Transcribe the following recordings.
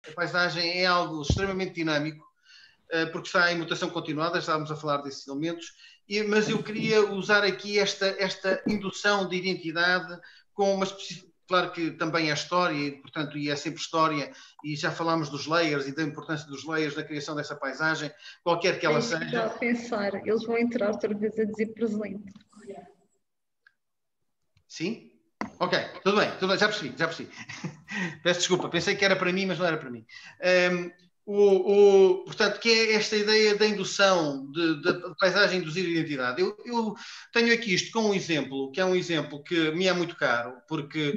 a paisagem é algo extremamente dinâmico, porque está em mutação continuada, estávamos a falar desses elementos, mas eu queria usar aqui esta indução de identidade com uma especificidade. Claro que também é história, e, portanto, e é sempre história, e já falámos dos layers e da importância dos layers na criação dessa paisagem, qualquer que ela seja. A pensar, eles vão entrar outra vez a dizer presente. Sim? Ok, tudo bem, já percebi. Peço desculpa, pensei que era para mim, mas não era para mim. Portanto, que é esta ideia da indução, da paisagem induzir identidade. Eu tenho aqui isto com um exemplo, que é um exemplo que me é muito caro, porque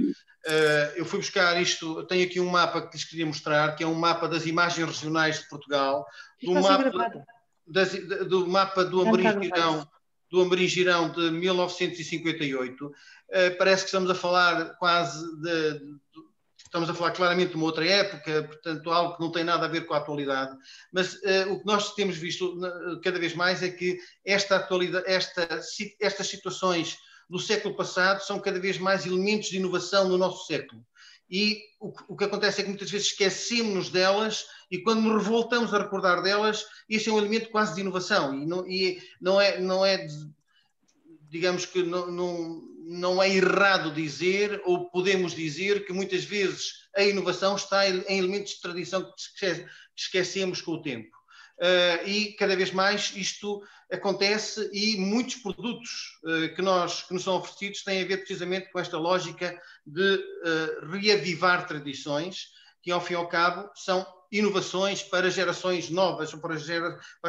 eu fui buscar isto, tenho aqui um mapa que lhes queria mostrar, que é um mapa das imagens regionais de Portugal, do mapa do Amorim-Girão de 1958. Parece que estamos a falar estamos a falar claramente de uma outra época, portanto, algo que não tem nada a ver com a atualidade. Mas o que nós temos visto cada vez mais é que estas situações do século passado são cada vez mais elementos de inovação no nosso século. E o que acontece é que muitas vezes esquecemos delas e quando nos revoltamos a recordar delas, isso é um elemento quase de inovação. E não é digamos que não é errado dizer, ou podemos dizer, que muitas vezes a inovação está em elementos de tradição que esquecemos com o tempo. E cada vez mais isto acontece e muitos produtos que nos são oferecidos têm a ver precisamente com esta lógica de reavivar tradições, que ao fim e ao cabo são inovações para gerações novas, ou para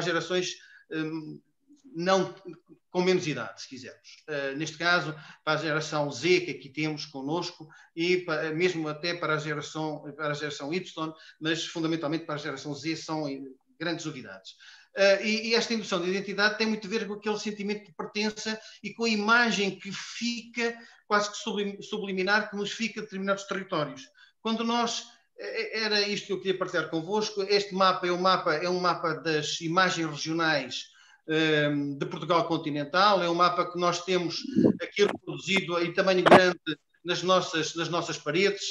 gerações não com menos idade, se quisermos. Neste caso, para a geração Z, que aqui temos connosco, e mesmo até para a geração Y, mas fundamentalmente para a geração Z são grandes novidades. E esta indução de identidade tem muito a ver com aquele sentimento de pertença e com a imagem que fica, quase que subliminar, que nos fica de determinados territórios. Quando nós... Era isto que eu queria partilhar convosco. Este mapa é um mapa das imagens regionais de Portugal continental. É um mapa que nós temos aqui reproduzido em tamanho grande nas nossas paredes.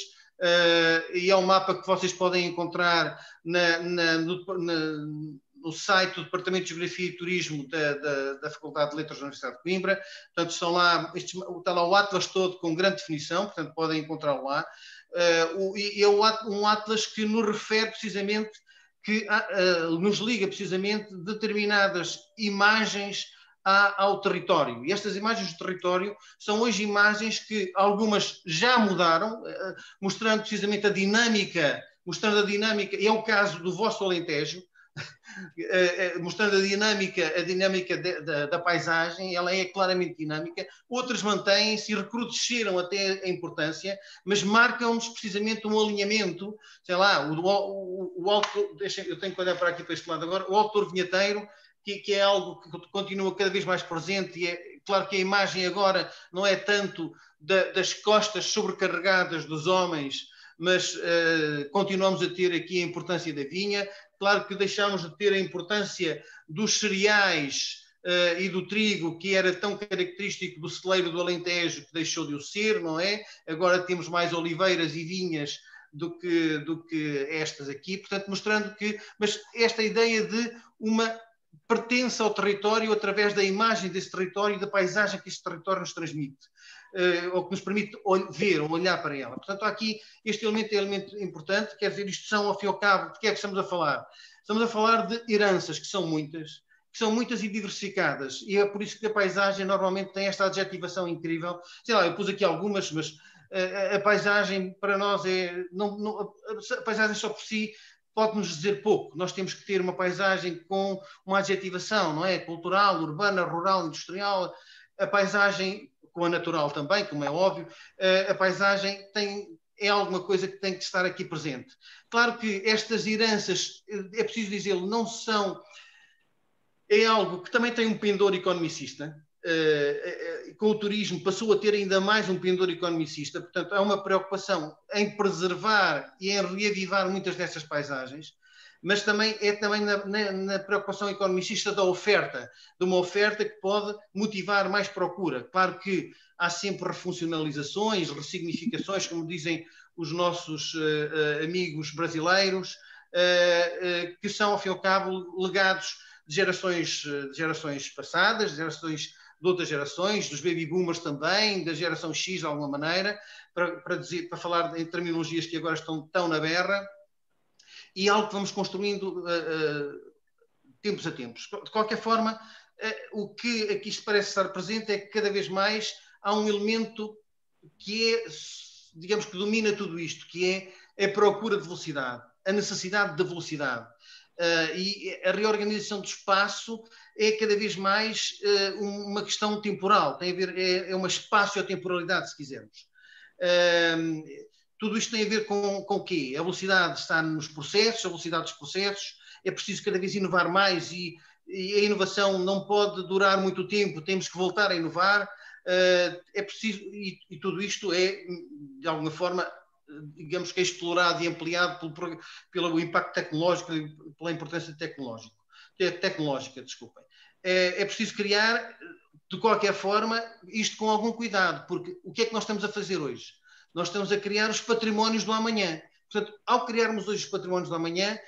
E é um mapa que vocês podem encontrar no site do Departamento de Geografia e Turismo da Faculdade de Letras da Universidade de Coimbra. Portanto, está lá o atlas todo com grande definição, portanto podem encontrá-lo lá. E é um atlas que nos refere precisamente, que nos liga precisamente determinadas imagens ao território. E estas imagens do território são hoje imagens que algumas já mudaram, mostrando precisamente a dinâmica, e é o caso do vosso Alentejo, mostrando a dinâmica da paisagem. Ela é claramente dinâmica. Outras mantêm-se e recrudesceram até a importância, mas marcam-nos precisamente um alinhamento. Sei lá, eu tenho que olhar para aqui, para este lado agora, o autor vinheteiro, que é algo que continua cada vez mais presente, e é claro que a imagem agora não é tanto das costas sobrecarregadas dos homens, mas continuamos a ter aqui a importância da vinha. Claro que deixámos de ter a importância dos cereais e do trigo, que era tão característico do celeiro do Alentejo, que deixou de o ser, não é? Agora temos mais oliveiras e vinhas do que estas aqui, portanto, mostrando que... Mas esta ideia de uma pertença ao território através da imagem desse território e da paisagem que esse território nos transmite, ou que nos permite ver ou olhar para ela. Portanto, aqui este elemento é um elemento importante, quer dizer, isto são, ao fim e ao cabo, de que é que estamos a falar? Estamos a falar de heranças, que são muitas e diversificadas, e é por isso que a paisagem normalmente tem esta adjetivação incrível. Sei lá, eu pus aqui algumas, mas a paisagem para nós a paisagem só por si pode-nos dizer pouco. Nós temos que ter uma paisagem com uma adjetivação, não é? Cultural, urbana, rural, industrial. A paisagem, com a natural também, como é óbvio, a paisagem é alguma coisa que tem que estar aqui presente. Claro que estas heranças, é preciso dizê-lo, não são... É algo que também tem um pendor economicista. Com o turismo passou a ter ainda mais um pendor economicista. Portanto, há uma preocupação em preservar e em reavivar muitas dessas paisagens, mas também na preocupação economicista da oferta, de uma oferta que pode motivar mais procura. Claro que há sempre refuncionalizações, ressignificações, como dizem os nossos amigos brasileiros, que são, ao fim e ao cabo, legados de gerações passadas, de outras gerações, dos baby boomers também, da geração X de alguma maneira, para falar em terminologias que agora estão tão na berra, e algo que vamos construindo tempos a tempos. De qualquer forma, o que aqui se parece estar presente é que cada vez mais há um elemento que é, digamos, que domina tudo isto, que é a procura de velocidade, a necessidade de velocidade. E a reorganização do espaço é cada vez mais uma questão temporal, tem a ver, é uma espaço-temporalidade, se quisermos. Tudo isto tem a ver com o quê? A velocidade está nos processos, a velocidade dos processos, é preciso cada vez inovar mais e a inovação não pode durar muito tempo, temos que voltar a inovar, é preciso, e tudo isto é, de alguma forma, digamos que é explorado e ampliado pelo impacto tecnológico e pela importância tecnológica, desculpem. É preciso criar, de qualquer forma, isto com algum cuidado, porque o que é que nós estamos a fazer hoje? Nós estamos a criar os patrimónios do amanhã. Portanto, ao criarmos hoje os patrimónios do amanhã,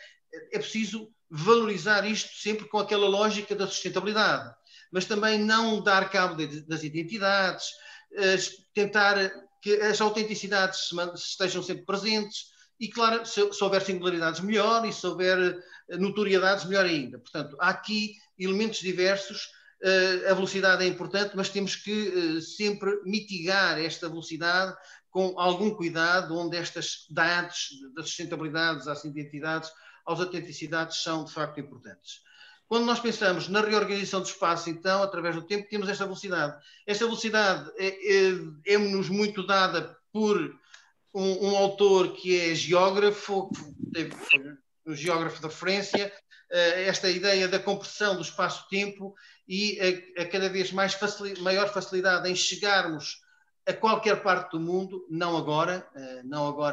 é preciso valorizar isto sempre com aquela lógica da sustentabilidade, mas também não dar cabo das identidades, tentar que as autenticidades estejam sempre presentes e, claro, se houver singularidades, melhor, e se houver notoriedades, melhor ainda. Portanto, há aqui elementos diversos. A velocidade é importante, mas temos que sempre mitigar esta velocidade com algum cuidado, onde estas dados das sustentabilidades, às identidades, às autenticidades são de facto importantes. Quando nós pensamos na reorganização do espaço, então, através do tempo, temos esta velocidade. Esta velocidade é-nos muito dada por um autor que é geógrafo, um geógrafo de referência, esta ideia da compressão do espaço-tempo e a cada vez maior facilidade em chegarmos a qualquer parte do mundo, não agora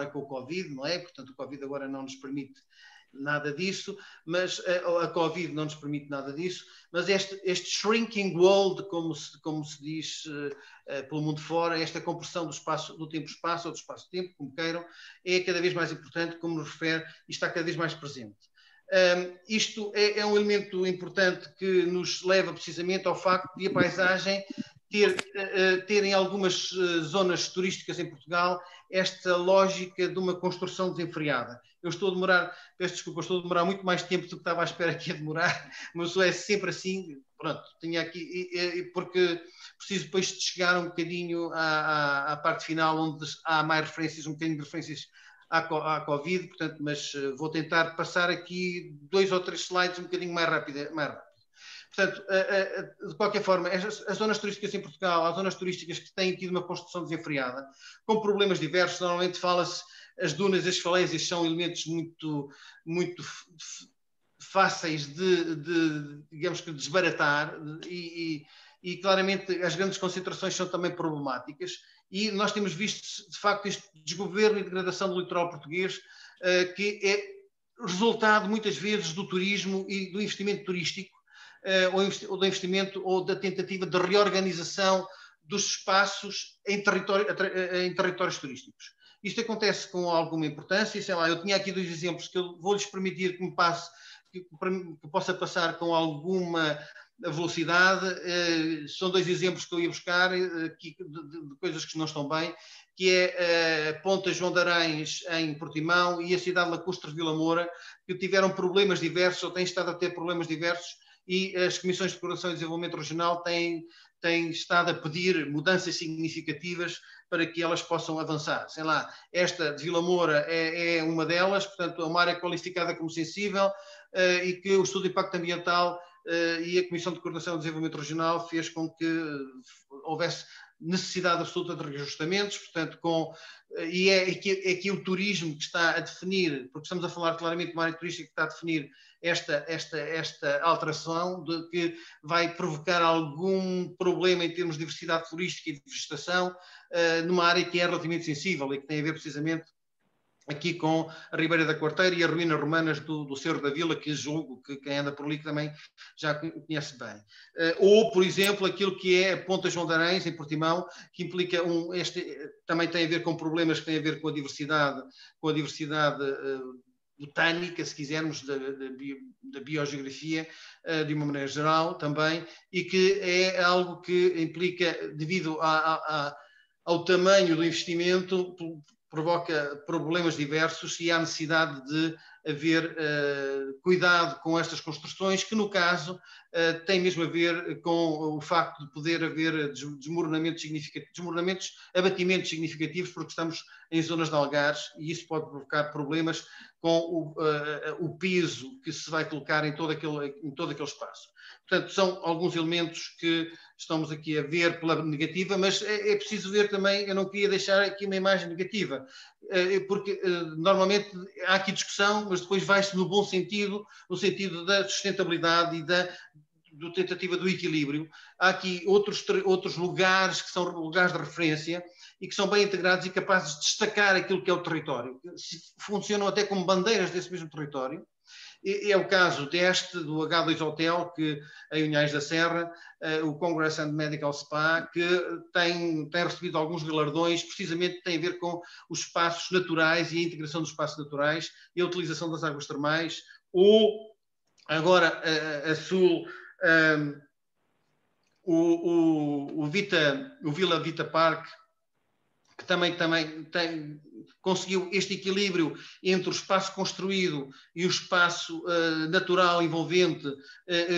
com o Covid, não é? Portanto, o Covid agora não nos permite nada disso, mas a Covid não nos permite nada disso, mas este shrinking world, como se diz pelo mundo fora, esta compressão do tempo-espaço ou do espaço-tempo, como queiram, é cada vez mais importante, como nos refere, e está cada vez mais presente. Isto é um elemento importante que nos leva precisamente ao facto de a paisagem ter em algumas zonas turísticas em Portugal esta lógica de uma construção desenfreada. Eu estou a demorar, peço desculpa, estou a demorar muito mais tempo do que estava à espera que ia demorar, mas é sempre assim, pronto, tinha aqui, porque preciso depois de chegar um bocadinho à parte final, onde há mais referências, um bocadinho de referências à Covid, portanto, mas vou tentar passar aqui 2 ou 3 slides um bocadinho mais rápido. Portanto, de qualquer forma, as zonas turísticas em Portugal, as zonas turísticas que têm tido uma construção desenfreada, com problemas diversos, normalmente fala-se, as dunas e as falésias são elementos muito fáceis digamos que, desbaratar e claramente as grandes concentrações são também problemáticas e nós temos visto, de facto, este desgoverno e degradação do litoral português, que é resultado, muitas vezes, do turismo e do investimento turístico, ou do investimento ou da tentativa de reorganização dos espaços em territórios turísticos. Isto acontece com alguma importância, sei lá, eu tinha aqui 2 exemplos que eu vou-lhes permitir que possa passar com alguma velocidade. São 2 exemplos que eu ia buscar aqui, de coisas que não estão bem, que é a Ponta João de Arães em Portimão e a cidade lacustre de Vila Moura, que tiveram problemas diversos, ou têm estado a ter problemas diversos, e as Comissões de Coordenação e Desenvolvimento Regional têm estado a pedir mudanças significativas para que elas possam avançar. Sei lá, esta de Vila Moura é uma delas, portanto, é uma área qualificada como sensível e que o estudo de impacto ambiental e a Comissão de Coordenação e Desenvolvimento Regional fez com que houvesse necessidade absoluta de reajustamentos, portanto, e é aqui o turismo que está a definir, porque estamos a falar claramente de uma área turística que está a definir esta alteração, que vai provocar algum problema em termos de diversidade florística e de vegetação, numa área que é relativamente sensível e que tem a ver precisamente aqui com a Ribeira da Quarteira e as ruínas romanas do Cerro da Vila, que julgo que quem anda por ali também já conhece bem. Ou, por exemplo, aquilo que é a Ponta João de Arães, em Portimão, que implica também tem a ver com problemas que têm a ver com a diversidade botânica, se quisermos, da biogeografia, de uma maneira geral também, e que é algo que implica, devido ao tamanho do investimento, provoca problemas diversos e há necessidade de haver cuidado com estas construções, que no caso tem mesmo a ver com o facto de poder haver abatimentos significativos, porque estamos em zonas de algares e isso pode provocar problemas com o piso que se vai colocar em todo aquele espaço. Portanto, são alguns elementos que estamos aqui a ver pela negativa, mas é preciso ver também, eu não queria deixar aqui uma imagem negativa, porque normalmente há aqui discussão, mas depois vai-se no bom sentido, no sentido da sustentabilidade e da tentativa do equilíbrio. Há aqui outros lugares que são lugares de referência e que são bem integrados e capazes de destacar aquilo que é o território. Funcionam até como bandeiras desse mesmo território. É o caso do H2 Hotel, que em Unhais da Serra, o Congress and Medical Spa, que tem recebido alguns galardões, precisamente tem a ver com os espaços naturais e a integração dos espaços naturais e a utilização das águas termais, ou agora a sul, o Vila Vita Park, que também conseguiu este equilíbrio entre o espaço construído e o espaço natural envolvente,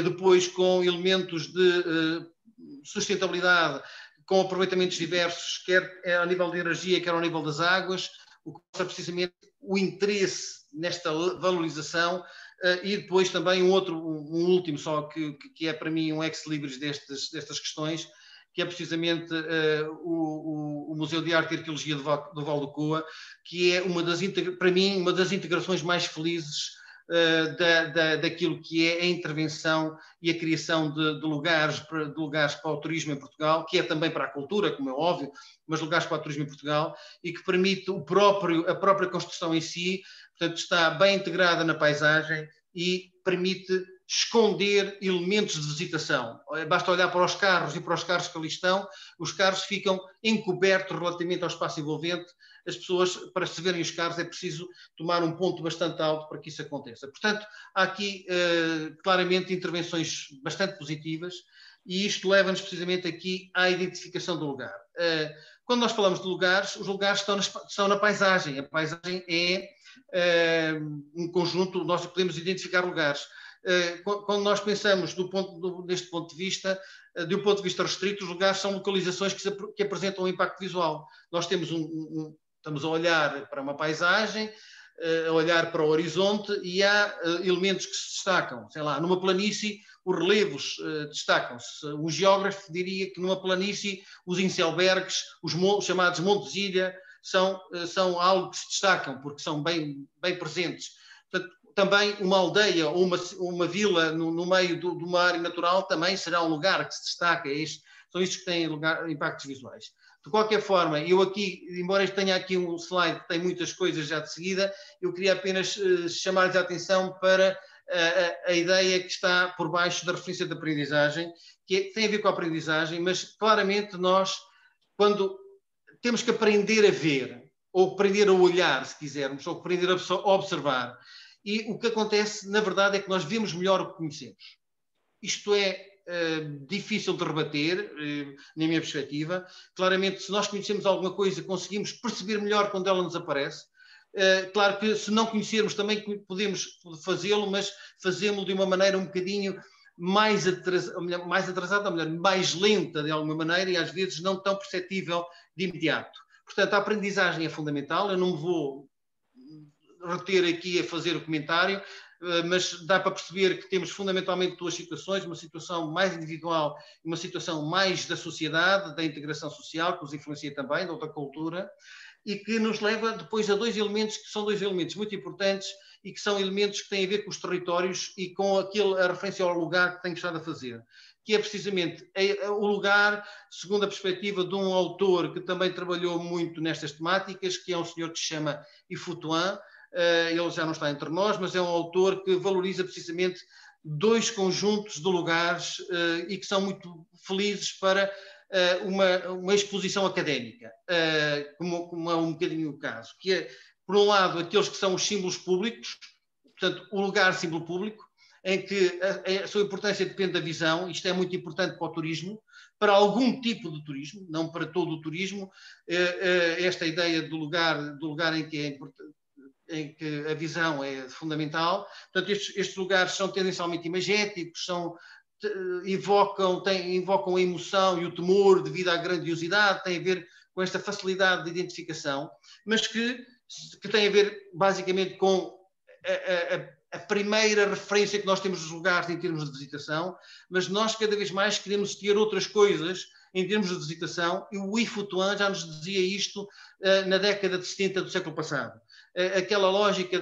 depois com elementos de sustentabilidade, com aproveitamentos diversos, quer ao nível de energia, quer ao nível das águas, o que mostra precisamente o interesse nesta valorização. E depois também um último só, que é para mim um ex-libris destas questões, que é precisamente o Museu de Arte e Arqueologia do Val do Coa, que é para mim uma das integrações mais felizes daquilo que é a intervenção e a criação de lugares para o turismo em Portugal, que é também para a cultura, como é óbvio, mas lugares para o turismo em Portugal, e que permite a própria construção em si, portanto está bem integrada na paisagem e permite esconder elementos de visitação. Basta olhar para os carros e para os carros que ali estão, os carros ficam encobertos relativamente ao espaço envolvente. As pessoas, para se verem os carros, é preciso tomar um ponto bastante alto para que isso aconteça. Portanto, há aqui claramente intervenções bastante positivas e isto leva-nos precisamente aqui à identificação do lugar. Quando nós falamos de lugares, os lugares estão na paisagem. A paisagem é um conjunto, nós podemos identificar lugares. Quando nós pensamos deste ponto de vista, de um ponto de vista restrito, os lugares são localizações que apresentam um impacto visual. Nós temos estamos a olhar para uma paisagem, a olhar para o horizonte e há elementos que se destacam. Sei lá, numa planície, os relevos destacam-se. Um geógrafo diria que numa planície os inselbergs, os chamados Montes Ilha, são algo que se destacam, porque são bem presentes. Portanto, também uma aldeia ou uma vila no meio de uma área natural também será um lugar que se destaca. São estes que têm impactos visuais. De qualquer forma, eu aqui, embora tenha aqui um slide que tem muitas coisas já de seguida, eu queria apenas chamar-lhes a atenção para a ideia que está por baixo da referência de aprendizagem, que tem a ver com a aprendizagem, mas claramente nós, quando temos que aprender a ver, ou aprender a olhar, se quisermos, ou aprender a observar. E o que acontece, na verdade, é que nós vemos melhor o que conhecemos. Isto é difícil de rebater, na minha perspectiva. Claramente, se nós conhecemos alguma coisa, conseguimos perceber melhor quando ela nos aparece. Claro que se não conhecermos também podemos fazê-lo, mas fazê-lo de uma maneira um bocadinho mais atrasada, ou melhor, mais lenta de alguma maneira e às vezes não tão perceptível de imediato. Portanto, a aprendizagem é fundamental. Eu não me vou reter aqui a fazer o comentário, mas dá para perceber que temos fundamentalmente duas situações, uma situação mais individual e uma situação mais da sociedade, da integração social, que nos influencia também, da outra cultura, e que nos leva depois a dois elementos que são dois elementos muito importantes e que são elementos que têm a ver com os territórios e com a referência ao lugar que tenho estado a fazer, que é precisamente o lugar, segundo a perspectiva de um autor que também trabalhou muito nestas temáticas, que é um senhor que se chama Yves Tuan. Ele já não está entre nós, mas é um autor que valoriza precisamente dois conjuntos de lugares e que são muito felizes para uma exposição académica, como é um bocadinho o caso, que é, por um lado, aqueles que são os símbolos públicos, portanto, o lugar símbolo público, em que a sua importância depende da visão. Isto é muito importante para o turismo, para algum tipo de turismo, não para todo o turismo. Esta ideia do lugar em que é importante, em que a visão é fundamental. Portanto, estes lugares são tendencialmente imagéticos, invocam a emoção e o temor devido à grandiosidade, têm a ver com esta facilidade de identificação, mas que tem a ver basicamente com a primeira referência que nós temos dos lugares em termos de visitação, mas nós cada vez mais queremos ter outras coisas em termos de visitação, e o Yves Tuan já nos dizia isto na década de 70 do século passado. Aquela lógica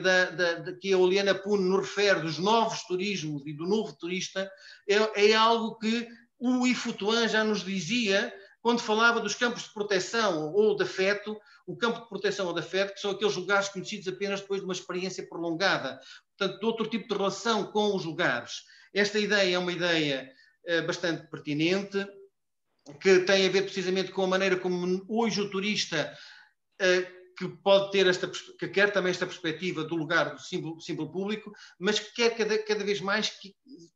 que a Oliana Pune nos refere dos novos turismos e do novo turista é algo que o Yves Tuan já nos dizia quando falava dos campos de proteção ou de afeto. O campo de proteção ou de afeto, que são aqueles lugares conhecidos apenas depois de uma experiência prolongada, portanto, de outro tipo de relação com os lugares. Esta ideia é uma ideia bastante pertinente, que tem a ver precisamente com a maneira como hoje o turista que pode ter que quer também esta perspectiva do lugar do símbolo público, mas que quer cada vez mais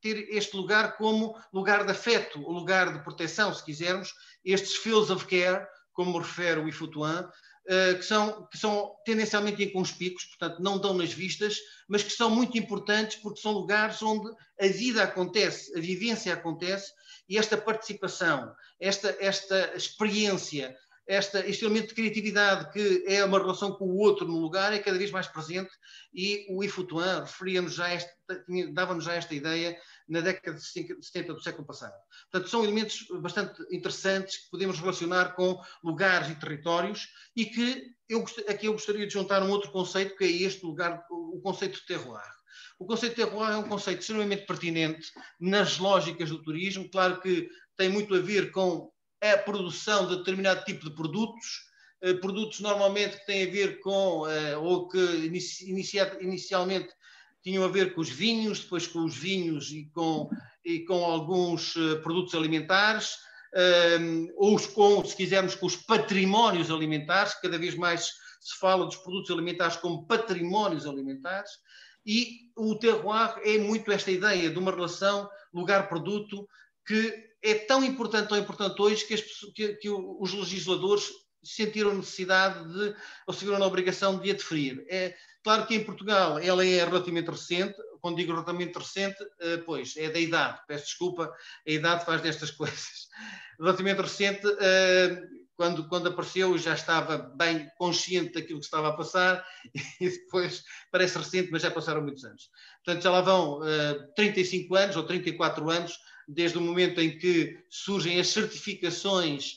ter este lugar como lugar de afeto, o lugar de proteção, se quisermos, estes fields of care, como refere o Yves Tuan, que são tendencialmente inconspícuos, portanto não dão nas vistas, mas que são muito importantes porque são lugares onde a vida acontece, a vivência acontece, e esta participação, esta experiência, este elemento de criatividade que é uma relação com o outro no lugar é cada vez mais presente, e o Yves Tuan dava-nos já esta ideia na década de 70 do século passado. Portanto, são elementos bastante interessantes que podemos relacionar com lugares e territórios, e que aqui eu gostaria de juntar um outro conceito, que é este lugar, o conceito de terroir. O conceito de terroir é um conceito extremamente pertinente nas lógicas do turismo. Claro que tem muito a ver com a produção de determinado tipo de produtos normalmente que têm a ver com, ou que inicialmente tinham a ver com os vinhos, depois com os vinhos e com alguns produtos alimentares, ou se quisermos, com os patrimónios alimentares. Cada vez mais se fala dos produtos alimentares como patrimónios alimentares, e o terroir é muito esta ideia de uma relação lugar-produto que é tão importante hoje que os legisladores sentiram necessidade ou se viram na obrigação de a definir. É claro que em Portugal ela é relativamente recente. Quando digo relativamente recente, pois é da idade, peço desculpa, a idade faz destas coisas. Relativamente recente, quando apareceu eu já estava bem consciente daquilo que estava a passar, e depois parece recente, mas já passaram muitos anos. Portanto, já lá vão 35 anos ou 34 anos desde o momento em que surgem as certificações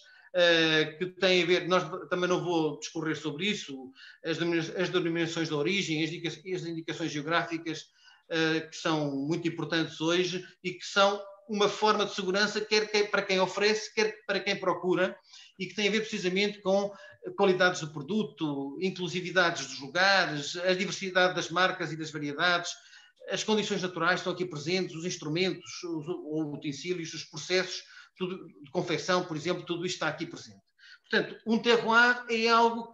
que têm a ver, nós também não vou discorrer sobre isso, as denominações de origem, as indicações geográficas, que são muito importantes hoje e que são uma forma de segurança, quer para quem oferece, quer para quem procura, e que tem a ver precisamente com qualidades do produto, inclusividades dos lugares, a diversidade das marcas e das variedades, as condições naturais estão aqui presentes, os instrumentos, os utensílios, os processos de confecção, por exemplo, tudo isto está aqui presente. Portanto, um terroir é algo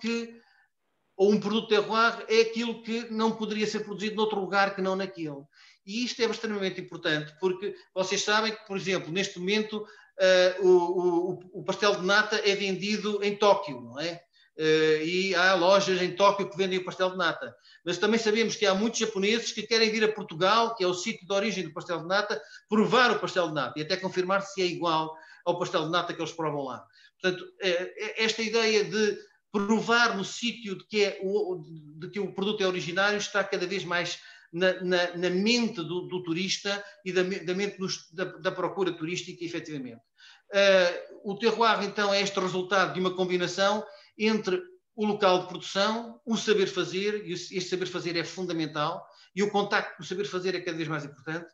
ou um produto terroir é aquilo que não poderia ser produzido noutro lugar que não naquele. E isto é extremamente importante, porque vocês sabem que, por exemplo, neste momento, o pastel de nata é vendido em Tóquio, não é? E há lojas em Tóquio que vendem o pastel de nata. Mas também sabemos que há muitos japoneses que querem vir a Portugal, que é o sítio de origem do pastel de nata, provar o pastel de nata e até confirmar se é igual ao pastel de nata que eles provam lá. Portanto, esta ideia de provar no sítio de que o produto é originário está cada vez mais na mente do turista e da mente da procura turística, efetivamente. O terroir, então, é este resultado de uma combinação entre o local de produção, o saber fazer, e este saber fazer é fundamental, e o contacto com o saber fazer é cada vez mais importante,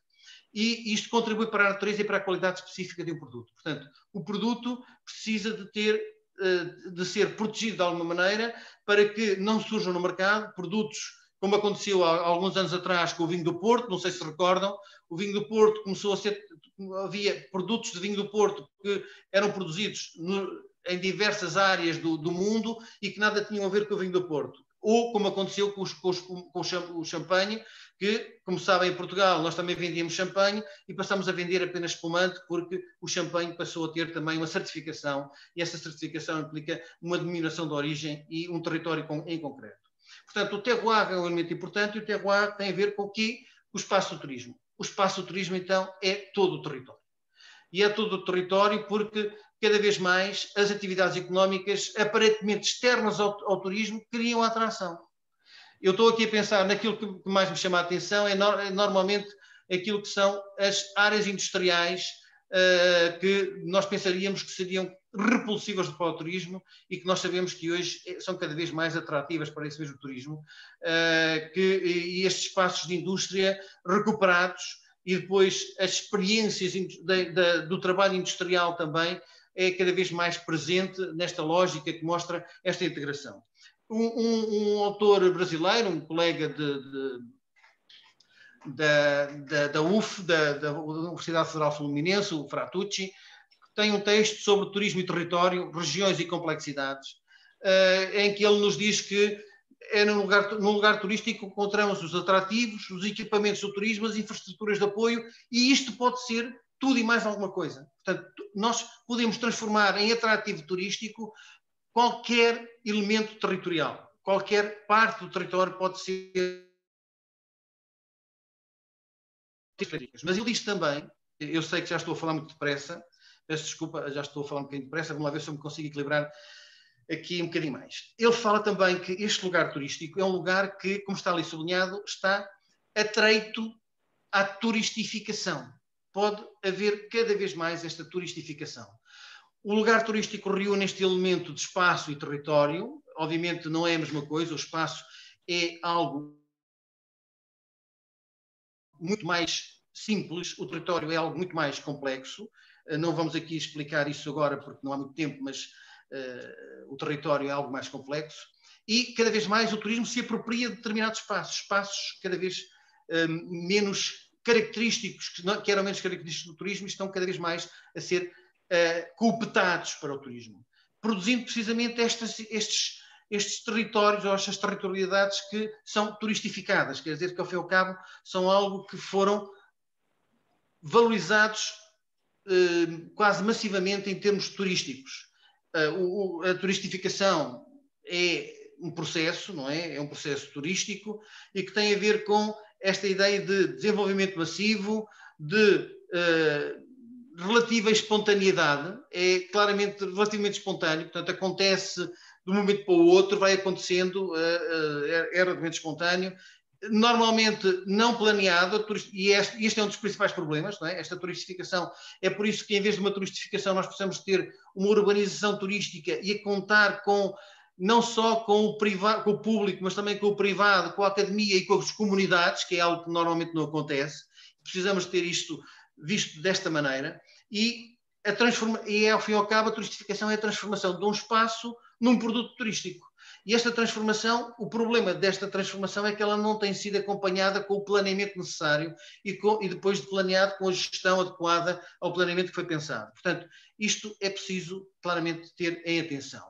E isto contribui para a natureza e para a qualidade específica de um produto. Portanto, o produto precisa de ser protegido de alguma maneira para que não surjam no mercado produtos, como aconteceu há alguns anos atrás com o vinho do Porto, não sei se recordam, o vinho do Porto começou a ser, havia produtos de vinho do Porto que eram produzidos em diversas áreas do mundo e que nada tinham a ver com o vinho do Porto. Ou como aconteceu com o champanhe, que, como sabem, em Portugal nós também vendíamos champanhe e passamos a vender apenas espumante porque o champanhe passou a ter também uma certificação e essa certificação implica uma denominação de origem e um território em concreto. Portanto, o terroir é um elemento importante e o terroir tem a ver com o quê? O espaço do turismo. O espaço do turismo, então, é todo o território. E é todo o território porque cada vez mais as atividades económicas aparentemente externas ao turismo criam a atração. Eu estou aqui a pensar naquilo que mais me chama a atenção, é normalmente aquilo que são as áreas industriais que nós pensaríamos que seriam repulsivas para o turismo e que nós sabemos que hoje são cada vez mais atrativas para esse mesmo turismo, e estes espaços de indústria recuperados e depois as experiências do trabalho industrial também é cada vez mais presente nesta lógica que mostra esta integração. Um autor brasileiro, um colega da UF, da Universidade Federal Fluminense, o Fratucci, tem um texto sobre turismo e território, regiões e complexidades, em que ele nos diz que num lugar turístico encontramos os atrativos, os equipamentos do turismo, as infraestruturas de apoio, e isto pode ser tudo e mais alguma coisa. Portanto, nós podemos transformar em atrativo turístico qualquer elemento territorial, qualquer parte do território pode ser. Mas ele diz também, eu sei que já estou a falar muito depressa, peço desculpa, já estou a falar um bocadinho depressa, vamos lá ver se eu me consigo equilibrar aqui um bocadinho mais. Ele fala também que este lugar turístico é um lugar que, como está ali sublinhado, está atreito à turistificação. Pode haver cada vez mais esta turistificação. O lugar turístico reúne este elemento de espaço e território. Obviamente não é a mesma coisa, o espaço é algo muito mais simples, o território é algo muito mais complexo. Não vamos aqui explicar isso agora porque não há muito tempo, mas o território é algo mais complexo. E cada vez mais o turismo se apropria de determinados espaços cada vez menos característicos, que eram menos característicos do turismo, e estão cada vez mais a ser cooptados para o turismo, produzindo precisamente estes territórios ou estas territorialidades que são turistificadas, quer dizer que, ao fim e ao cabo, são algo que foram valorizados quase massivamente em termos turísticos. A turistificação é um processo, não é? É um processo turístico e que tem a ver com esta ideia de desenvolvimento massivo, de relativa espontaneidade, é claramente relativamente espontâneo, portanto acontece de um momento para o outro, vai acontecendo, é relativamente espontâneo, normalmente não planeado, e este é um dos principais problemas, não é? Esta turistificação, é por isso que em vez de uma turistificação nós precisamos ter uma urbanização turística e a contar com não só com o público, mas também com o privado, com a academia e com as comunidades, que é algo que normalmente não acontece. Precisamos ter isto visto desta maneira e ao fim e ao cabo a turistificação é a transformação de um espaço num produto turístico. E esta transformação, o problema desta transformação é que ela não tem sido acompanhada com o planeamento necessário e depois de planeado com a gestão adequada ao planeamento que foi pensado. Portanto, isto é preciso claramente ter em atenção.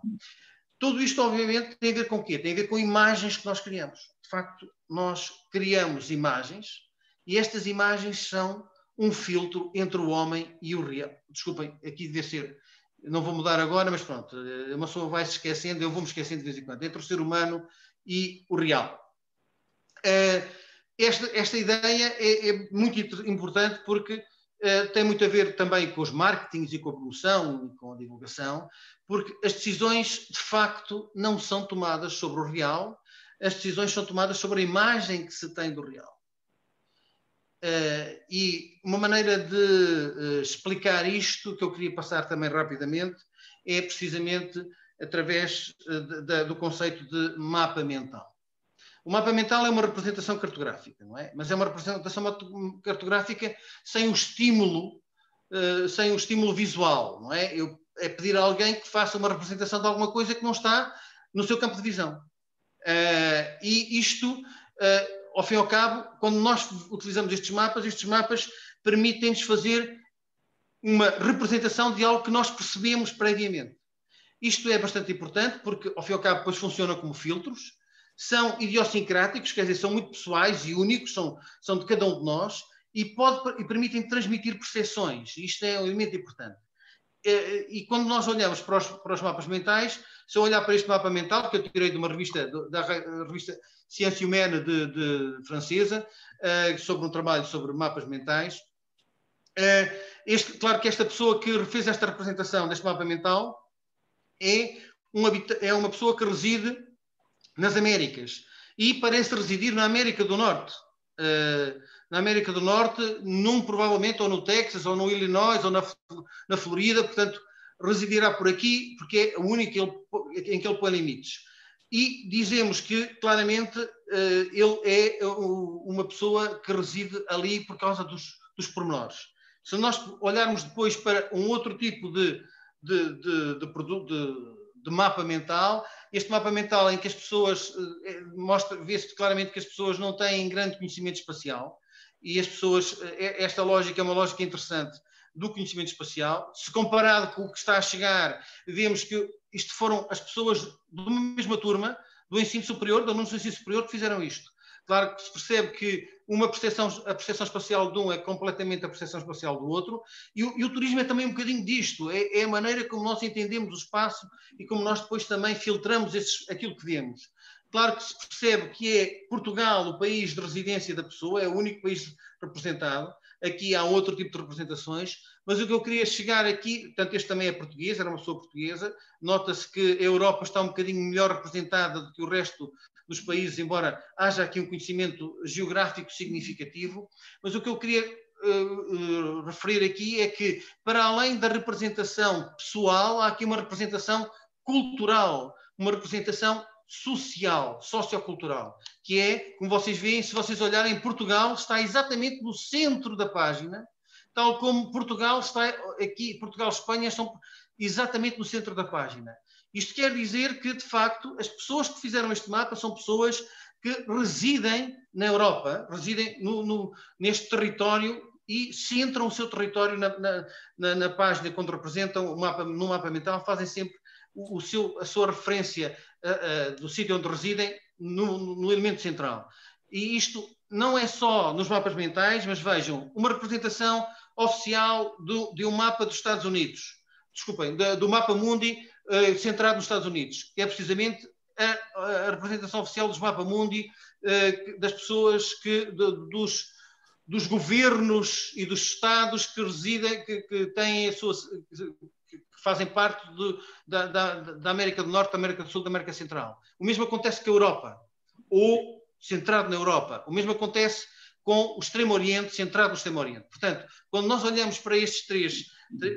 Tudo isto, obviamente, tem a ver com o quê? Tem a ver com imagens que nós criamos. De facto, nós criamos imagens e estas imagens são um filtro entre o homem e o real. Desculpem, aqui deve ser, não vou mudar agora, mas pronto, uma pessoa vai se esquecendo, eu vou-me esquecendo de vez em quando, entre o ser humano e o real. Esta ideia é muito importante porque tem muito a ver também com os marketings e com a promoção e com a divulgação, porque as decisões, de facto, não são tomadas sobre o real, as decisões são tomadas sobre a imagem que se tem do real. E uma maneira de explicar isto, que eu queria passar também rapidamente, é precisamente através do conceito de mapa mental. O mapa mental é uma representação cartográfica, não é? Mas é uma representação cartográfica sem o estímulo visual, não é? É pedir a alguém que faça uma representação de alguma coisa que não está no seu campo de visão. E isto, ao fim e ao cabo, quando nós utilizamos estes mapas permitem-nos fazer uma representação de algo que nós percebemos previamente. Isto é bastante importante porque, ao fim e ao cabo, depois funcionam como filtros, são idiosincráticos, quer dizer, são muito pessoais e únicos, são de cada um de nós e permitem transmitir percepções. Isto é um elemento importante. E quando nós olhamos para os mapas mentais, se eu olhar para este mapa mental, que eu tirei de uma revista, da revista Ciência Humana de francesa, sobre um trabalho sobre mapas mentais, claro que esta pessoa que fez esta representação deste mapa mental é uma pessoa que reside nas Américas e parece residir na América do Norte. Na América do Norte, provavelmente ou no Texas, ou no Illinois, ou na Florida, portanto, residirá por aqui, porque é o único em que ele põe limites. E dizemos que, claramente, ele é uma pessoa que reside ali por causa dos pormenores. Se nós olharmos depois para um outro tipo de mapa mental, este mapa mental em que as pessoas vê-se claramente que as pessoas não têm grande conhecimento espacial e as pessoas, esta lógica é uma lógica interessante do conhecimento espacial. Se comparado com o que está a chegar, vemos que isto foram as pessoas de uma mesma turma do ensino superior, do aluno do ensino superior, que fizeram isto. Claro que se percebe que a percepção espacial de um é completamente a percepção espacial do outro, e o turismo é também um bocadinho disto, é a maneira como nós entendemos o espaço e como nós depois também filtramos aquilo que vemos. Claro que se percebe que é Portugal o país de residência da pessoa, é o único país representado, aqui há outro tipo de representações, mas o que eu queria chegar aqui, portanto este também é português, era uma pessoa portuguesa, nota-se que a Europa está um bocadinho melhor representada do que o resto dos países, embora haja aqui um conhecimento geográfico significativo, mas o que eu queria referir aqui é que, para além da representação pessoal, há aqui uma representação cultural, uma representação social, sociocultural, que é, como vocês veem, se vocês olharem, Portugal está exatamente no centro da página, tal como Portugal está aqui, Portugal e Espanha estão exatamente no centro da página. Isto quer dizer que, de facto, as pessoas que fizeram este mapa são pessoas que residem na Europa, residem neste território e centram o seu território na página, quando representam no mapa mental, fazem sempre a sua referência do sítio onde residem no elemento central. E isto não é só nos mapas mentais, mas vejam, uma representação oficial de um mapa dos Estados Unidos, desculpem, do mapa mundi centrado nos Estados Unidos, que é precisamente a representação oficial dos mapa mundi, das pessoas dos governos e dos estados que residem, que têm que fazem parte da América do Norte, da América do Sul, da América Central. O mesmo acontece com a Europa, ou centrado na Europa. O mesmo acontece com o Extremo Oriente, centrado no Extremo Oriente. Portanto, quando nós olhamos para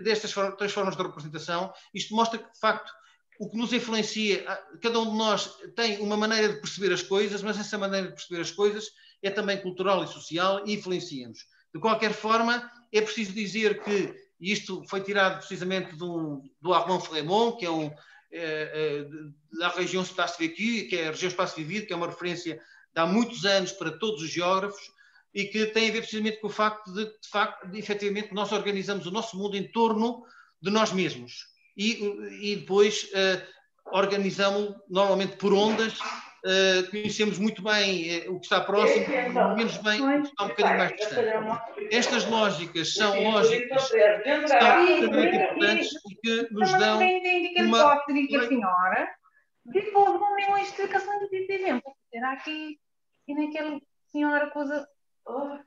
destas três formas de representação, isto mostra que, de facto, o que nos influencia, cada um de nós tem uma maneira de perceber as coisas, mas essa maneira de perceber as coisas é também cultural e social e influencia-nos. De qualquer forma, é preciso dizer que, e isto foi tirado precisamente do Armand Frémont, que é da região Espaço Vécu, que é a região Espaço Vivido, que é uma referência de há muitos anos para todos os geógrafos, e que tem a ver precisamente com o facto de efetivamente, nós organizamos o nosso mundo em torno de nós mesmos. E depois organizamos normalmente por ondas, conhecemos muito bem o que está próximo, menos bem o que está um bocadinho mais distante. Estas lógicas são lógicas que são extremamente importantes e que nos dão uma... Depois uma explicação de exemplo. Será que naquela senhora coisa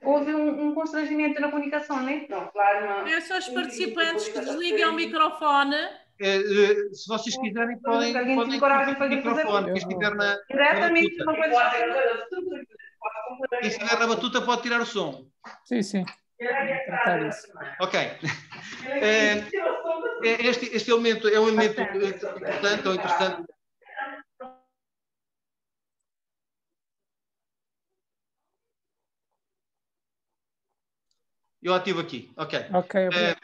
houve um constrangimento na comunicação, não é? Não, claro, não. Peço aos participantes que desliguem o microfone. Se vocês quiserem, podem fazer o microfone. Quem estiver na batuta. Quem estiver na batuta pode tirar o som. Sim. Tratar isso. Ok. Este elemento é um elemento importante ou interessante. Eu ativo aqui, ok. Ok, obrigado.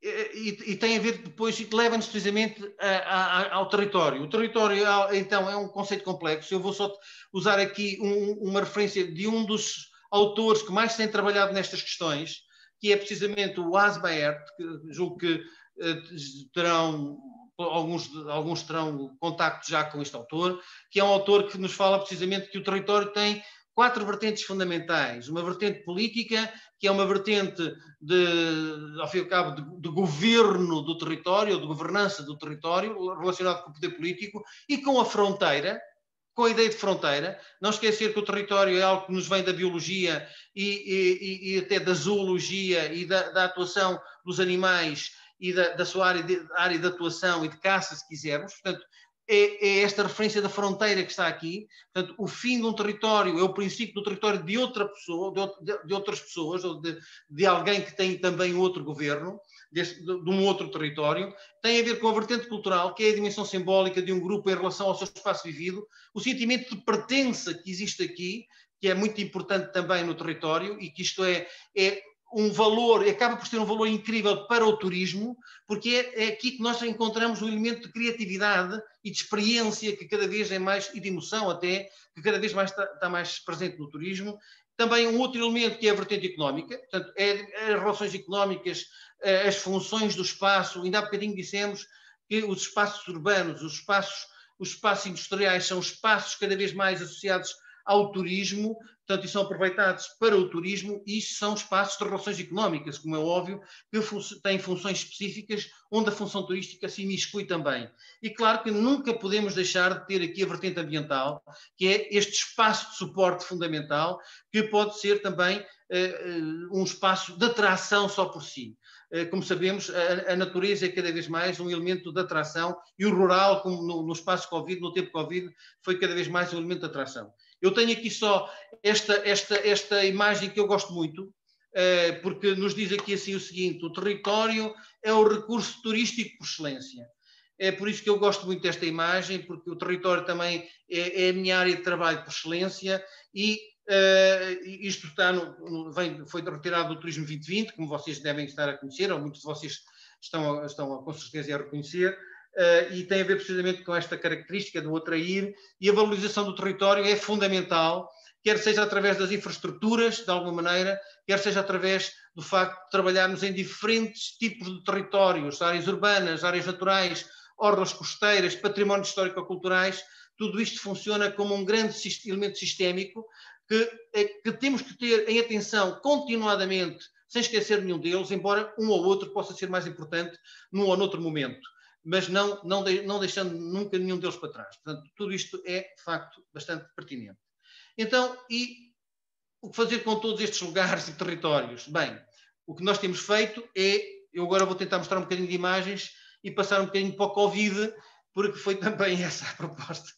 E tem a ver depois, leva-nos precisamente ao território. O território, então, é um conceito complexo. Eu vou só usar aqui uma referência de um dos autores que mais tem trabalhado nestas questões, que é precisamente o Asbaert, que julgo que terão, alguns terão contacto já com este autor, que é um autor que nos fala precisamente que o território tem 4 vertentes fundamentais. Uma vertente política, que é uma vertente ao fim e ao cabo, de governo do território, de governança do território, relacionado com o poder político, e com a fronteira, com a ideia de fronteira. Não esquecer que o território é algo que nos vem da biologia e até da zoologia e da atuação dos animais e da sua área de atuação e de caça, se quisermos. Portanto, é esta referência da fronteira que está aqui. Portanto, o fim de um território é o princípio do território de outra pessoa, de outras pessoas, ou de alguém que tem também outro governo, de um outro território. Tem a ver com a vertente cultural, que é a dimensão simbólica de um grupo em relação ao seu espaço vivido, o sentimento de pertença que existe aqui, que é muito importante também no território, e que isto é um valor, acaba por ser um valor incrível para o turismo, porque é aqui que nós encontramos um elemento de criatividade e de experiência que cada vez é mais, e de emoção até, que cada vez mais está mais presente no turismo. Também um outro elemento que é a vertente económica, portanto, é as relações económicas, as funções do espaço. Ainda há bocadinho dissemos que os espaços urbanos, os espaços industriais são espaços cada vez mais associados ao turismo, portanto, e são aproveitados para o turismo, e isto são espaços de relações económicas, como é óbvio, que têm funções específicas, onde a função turística se imiscui também. E claro que nunca podemos deixar de ter aqui a vertente ambiental, que é este espaço de suporte fundamental, que pode ser também um espaço de atração só por si. Como sabemos, a natureza é cada vez mais um elemento de atração, e o rural, como no espaço Covid, no tempo Covid, foi cada vez mais um elemento de atração. Eu tenho aqui só esta imagem que eu gosto muito, porque nos diz aqui assim o seguinte: o território é o recurso turístico por excelência. É por isso que eu gosto muito desta imagem, porque o território também é a minha área de trabalho por excelência, e isto foi retirado do Turismo 2020, como vocês devem estar a conhecer, ou muitos de vocês estão com certeza a reconhecer. E tem a ver precisamente com esta característica do atrair, e a valorização do território é fundamental, quer seja através das infraestruturas, de alguma maneira, quer seja através do facto de trabalharmos em diferentes tipos de territórios, áreas urbanas, áreas naturais, orlas costeiras, patrimónios histórico-culturais. Tudo isto funciona como um grande elemento sistémico que temos que ter em atenção continuadamente, sem esquecer nenhum deles, embora um ou outro possa ser mais importante num ou noutro momento, mas não deixando nunca nenhum deles para trás. Portanto, tudo isto é, de facto, bastante pertinente. Então, e o que fazer com todos estes lugares e territórios? Bem, o que nós temos feito eu agora vou tentar mostrar um bocadinho de imagens e passar um bocadinho para o Covid, porque foi também essa a proposta.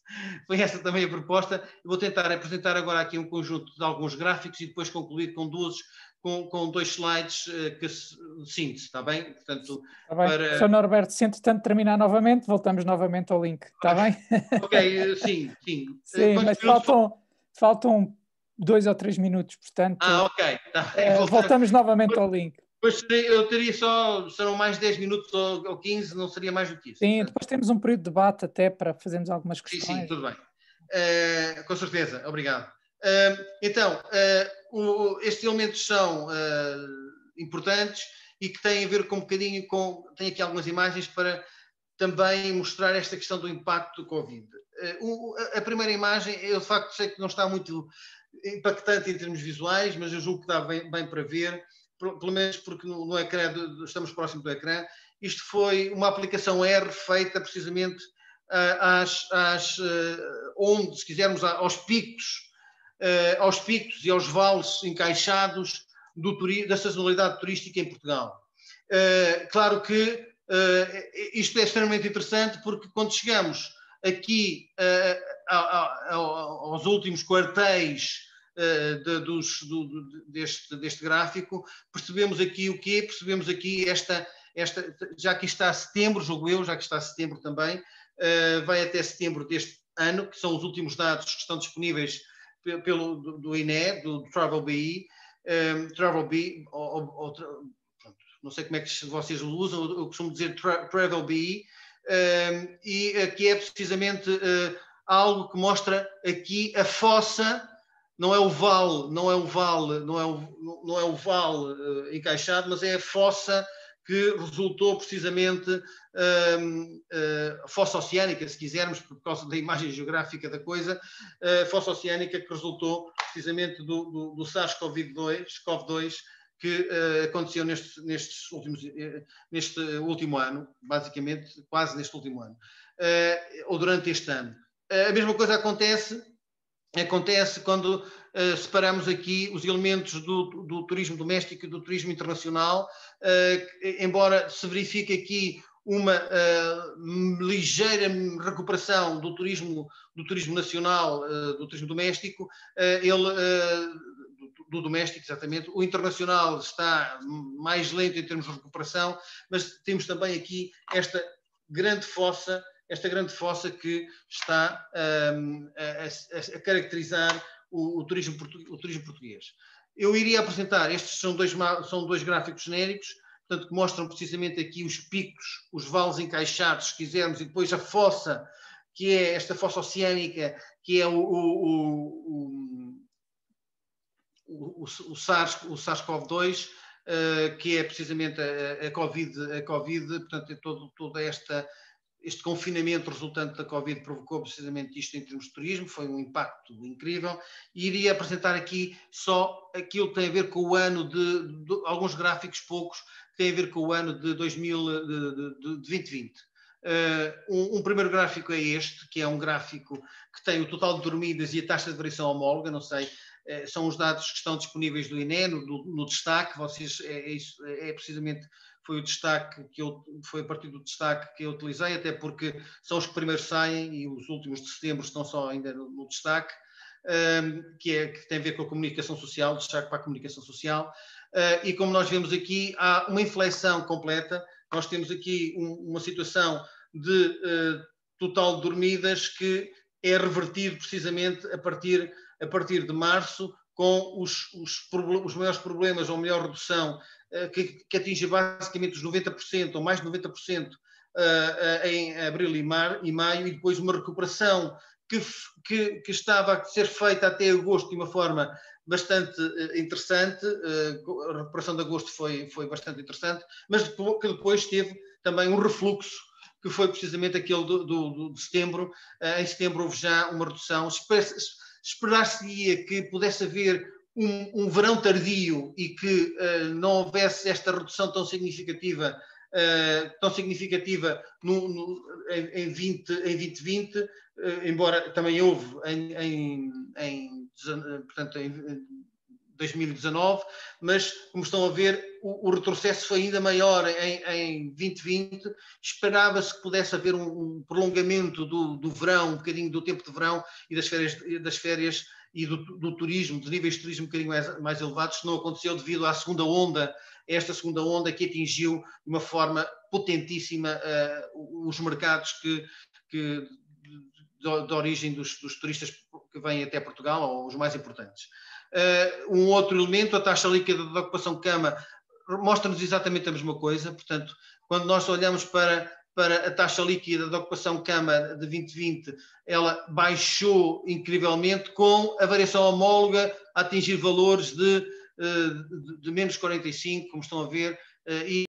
Foi essa também a proposta. Eu vou tentar apresentar agora aqui um conjunto de alguns gráficos e depois concluir com dois slides de síntese, está bem? Portanto, está bem. Sr. Norberto, se entretanto terminar novamente, voltamos novamente ao link, está bem? Ok, sim. Sim, mas faltam 2 ou 3 minutos, portanto... ok. Tá. Voltamos novamente ao link. Pois eu teria serão mais 10 minutos ou 15, não seria mais do que isso. Sim, depois temos um período de debate até para fazermos algumas questões. Sim, tudo bem. Com certeza, obrigado. Então, estes elementos são importantes e que têm a ver com um bocadinho tenho aqui algumas imagens para também mostrar esta questão do impacto do Covid. A primeira imagem, eu de facto sei que não está muito impactante em termos visuais, mas eu julgo que dá bem para ver, pelo menos porque no ecrã, estamos próximo do ecrã. Isto foi uma aplicação R feita precisamente onde, se quisermos, aos picos e aos vales encaixados da sazonalidade turística em Portugal. Claro que isto é extremamente interessante, porque quando chegamos aqui aos últimos quartéis deste gráfico, percebemos aqui o quê? Percebemos aqui já que está setembro, julgo eu, já que está setembro também, vai até setembro deste ano, que são os últimos dados que estão disponíveis do INE, do Travel BI, não sei como é que vocês o usam, eu costumo dizer Travel BI, e que é precisamente algo que mostra aqui a fossa, não é o vale, não é o vale encaixado, mas é a fossa que resultou precisamente, a fossa oceânica, se quisermos, por causa da imagem geográfica da coisa, a fossa oceânica que resultou precisamente do SARS-CoV-2, que aconteceu neste último ano, basicamente, quase neste último ano, ou durante este ano. A mesma coisa acontece quando separamos aqui os elementos do turismo doméstico e do turismo internacional, embora se verifique aqui uma ligeira recuperação do turismo nacional, do turismo doméstico, do doméstico, exatamente. O internacional está mais lento em termos de recuperação, mas temos também aqui esta grande fossa que está a caracterizar o turismo português. Eu iria apresentar, estes são dois gráficos genéricos, portanto, que mostram precisamente aqui os picos, os vales encaixados, se quisermos, e depois a fossa, que é esta fossa oceânica, que é o SARS-CoV-2, que é precisamente a Covid, portanto, toda este confinamento resultante da Covid provocou precisamente isto em termos de turismo, foi um impacto incrível, e iria apresentar aqui só aquilo que tem a ver com o ano de alguns gráficos poucos, que têm a ver com o ano de 2020. Um primeiro gráfico é este, que é um gráfico que tem o total de dormidas e a taxa de variação homóloga, não sei, são os dados que estão disponíveis do INE, no destaque, precisamente foi o destaque foi a partir do destaque que eu utilizei, até porque são os que primeiro saem e os últimos de setembro estão só ainda no destaque, que tem a ver com a comunicação social, destaque para a comunicação social, e como nós vemos aqui, há uma inflexão completa. Nós temos aqui uma situação de total de dormidas que é revertido precisamente a partir de março, com os maiores problemas ou maior redução, que atinge basicamente os 90% ou mais de 90% em abril e maio, e depois uma recuperação que estava a ser feita até agosto de uma forma bastante interessante. A recuperação de agosto foi bastante interessante, mas que depois teve também um refluxo, que foi precisamente aquele de setembro. Em setembro houve já uma redução. Esperar-se-ia que pudesse haver um verão tardio e que não houvesse esta redução tão significativa em 2020, embora também houve em 2019, mas como estão a ver, o retrocesso foi ainda maior em 2020. Esperava-se que pudesse haver um prolongamento do verão, um bocadinho do tempo de verão e das férias e do turismo, de níveis de turismo um bocadinho mais elevados. Não aconteceu devido à segunda onda, esta segunda onda que atingiu de uma forma potentíssima os mercados de origem dos turistas que vêm até Portugal, ou os mais importantes. Um outro elemento, a taxa líquida de ocupação de cama, mostra-nos exatamente a mesma coisa. Portanto, quando nós olhamos para a taxa líquida de ocupação de cama de 2020, ela baixou incrivelmente, com a variação homóloga a atingir valores de menos 45, como estão a ver, e